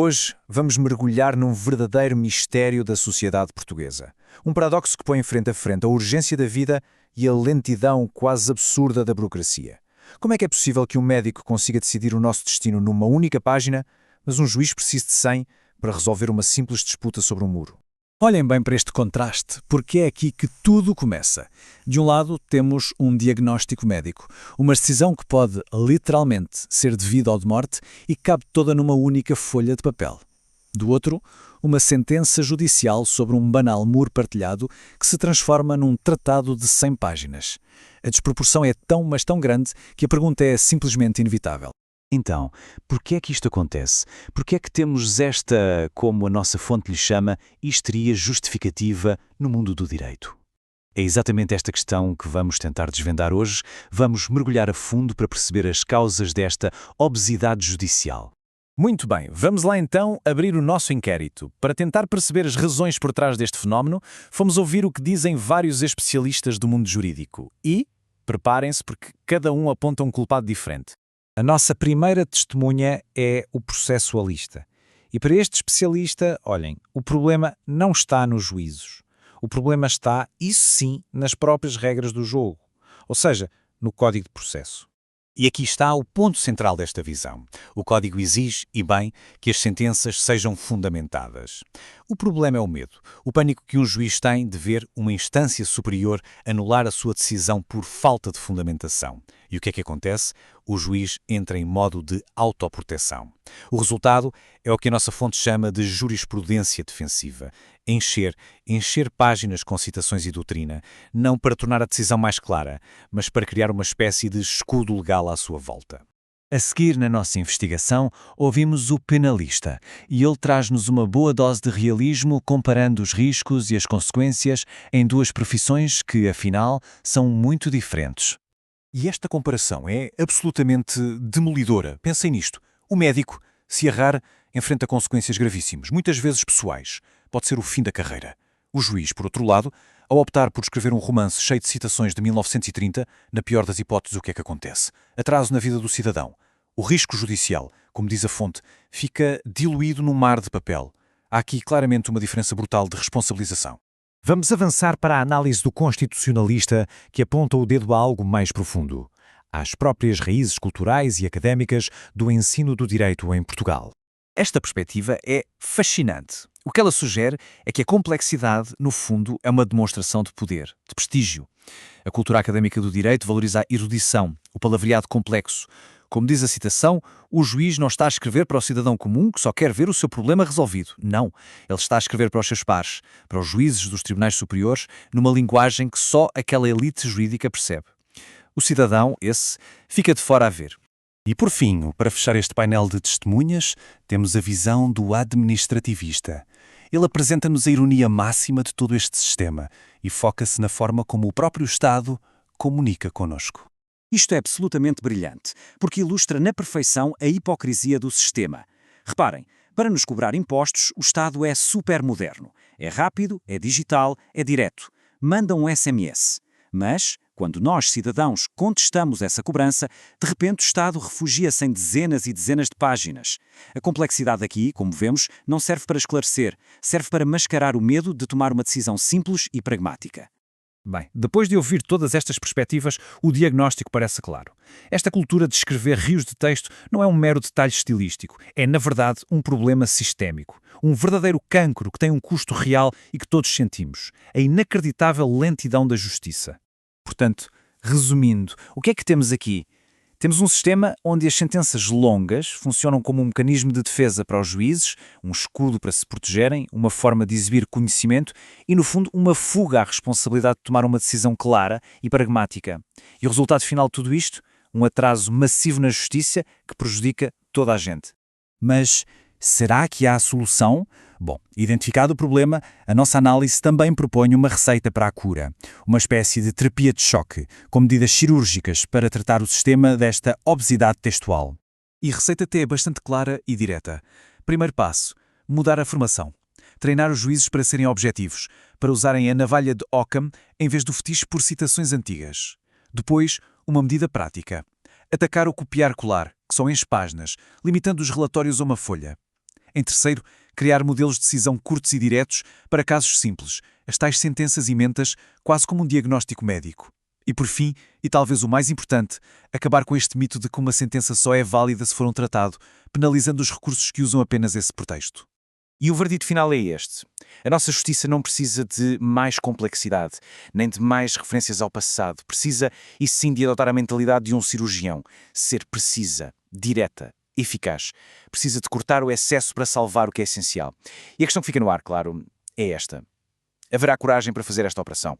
Hoje vamos mergulhar num verdadeiro mistério da sociedade portuguesa. Um paradoxo que põe frente a frente a urgência da vida e a lentidão quase absurda da burocracia. Como é que é possível que um médico consiga decidir o nosso destino numa única página, mas um juiz precise de 100 para resolver uma simples disputa sobre um muro? Olhem bem para este contraste, porque é aqui que tudo começa. De um lado, temos um diagnóstico médico, uma decisão que pode, literalmente, ser de vida ou de morte e cabe toda numa única folha de papel. Do outro, uma sentença judicial sobre um banal muro partilhado que se transforma num tratado de 100 páginas. A desproporção é tão, mas tão grande que a pergunta é simplesmente inevitável. Então, por que é que isto acontece? Por que é que temos esta, como a nossa fonte lhe chama, histeria justificativa no mundo do direito? É exatamente esta questão que vamos tentar desvendar hoje. Vamos mergulhar a fundo para perceber as causas desta obesidade judicial. Muito bem, vamos lá então abrir o nosso inquérito. Para tentar perceber as razões por trás deste fenómeno, fomos ouvir o que dizem vários especialistas do mundo jurídico. E, preparem-se porque cada um aponta um culpado diferente. A nossa primeira testemunha é o processualista. E para este especialista, olhem, o problema não está nos juízos. O problema está, isso sim, nas próprias regras do jogo. Ou seja, no Código de Processo. E aqui está o ponto central desta visão. O Código exige, e bem, que as sentenças sejam fundamentadas. O problema é o medo, o pânico que um juiz tem de ver uma instância superior anular a sua decisão por falta de fundamentação. E o que é que acontece? O juiz entra em modo de autoproteção. O resultado é o que a nossa fonte chama de jurisprudência defensiva. Encher páginas com citações e doutrina, não para tornar a decisão mais clara, mas para criar uma espécie de escudo legal à sua volta. A seguir, na nossa investigação, ouvimos o penalista e ele traz-nos uma boa dose de realismo comparando os riscos e as consequências em duas profissões que, afinal, são muito diferentes. E esta comparação é absolutamente demolidora. Pensem nisto. O médico, se errar, enfrenta consequências gravíssimas, muitas vezes pessoais. Pode ser o fim da carreira. O juiz, por outro lado, ao optar por escrever um romance cheio de citações de 1930, na pior das hipóteses, o que é que acontece? Atraso na vida do cidadão. O risco judicial, como diz a fonte, fica diluído num mar de papel. Há aqui claramente uma diferença brutal de responsabilização. Vamos avançar para a análise do constitucionalista que aponta o dedo a algo mais profundo, às próprias raízes culturais e académicas do ensino do direito em Portugal. Esta perspectiva é fascinante. O que ela sugere é que a complexidade, no fundo, é uma demonstração de poder, de prestígio. A cultura académica do direito valoriza a erudição, o palavreado complexo. Como diz a citação, o juiz não está a escrever para o cidadão comum que só quer ver o seu problema resolvido. Não. Ele está a escrever para os seus pares, para os juízes dos tribunais superiores, numa linguagem que só aquela elite jurídica percebe. O cidadão, esse, fica de fora a ver. E por fim, para fechar este painel de testemunhas, temos a visão do administrativista. Ele apresenta-nos a ironia máxima de todo este sistema e foca-se na forma como o próprio Estado comunica connosco. Isto é absolutamente brilhante, porque ilustra na perfeição a hipocrisia do sistema. Reparem, para nos cobrar impostos, o Estado é super moderno. É rápido, é digital, é direto. Manda um SMS. Mas, quando nós, cidadãos, contestamos essa cobrança, de repente o Estado refugia-se em dezenas e dezenas de páginas. A complexidade aqui, como vemos, não serve para esclarecer, serve para mascarar o medo de tomar uma decisão simples e pragmática. Bem, depois de ouvir todas estas perspectivas, o diagnóstico parece claro. Esta cultura de escrever rios de texto não é um mero detalhe estilístico, é, na verdade, um problema sistémico. Um verdadeiro cancro que tem um custo real e que todos sentimos. A inacreditável lentidão da justiça. Portanto, resumindo, o que é que temos aqui? Temos um sistema onde as sentenças longas funcionam como um mecanismo de defesa para os juízes, um escudo para se protegerem, uma forma de exibir conhecimento e, no fundo, uma fuga à responsabilidade de tomar uma decisão clara e pragmática. E o resultado final de tudo isto? Um atraso massivo na justiça que prejudica toda a gente. Mas será que há solução? Bom, identificado o problema, a nossa análise também propõe uma receita para a cura, uma espécie de terapia de choque, com medidas cirúrgicas para tratar o sistema desta obesidade textual. E a receita até é bastante clara e direta. Primeiro passo, mudar a formação. Treinar os juízes para serem objetivos, para usarem a navalha de Occam em vez do fetiche por citações antigas. Depois, uma medida prática. Atacar o copiar-colar, que só enche páginas, limitando os relatórios a uma folha. Em terceiro, criar modelos de decisão curtos e diretos para casos simples, as tais sentenças ementas, quase como um diagnóstico médico. E por fim, e talvez o mais importante, acabar com este mito de que uma sentença só é válida se for um tratado, penalizando os recursos que usam apenas esse pretexto. E o verdito final é este. A nossa justiça não precisa de mais complexidade, nem de mais referências ao passado. Precisa, e sim, de adotar a mentalidade de um cirurgião. Ser precisa, direta, eficaz. Precisa de cortar o excesso para salvar o que é essencial. E a questão que fica no ar, claro, é esta. Haverá coragem para fazer esta operação?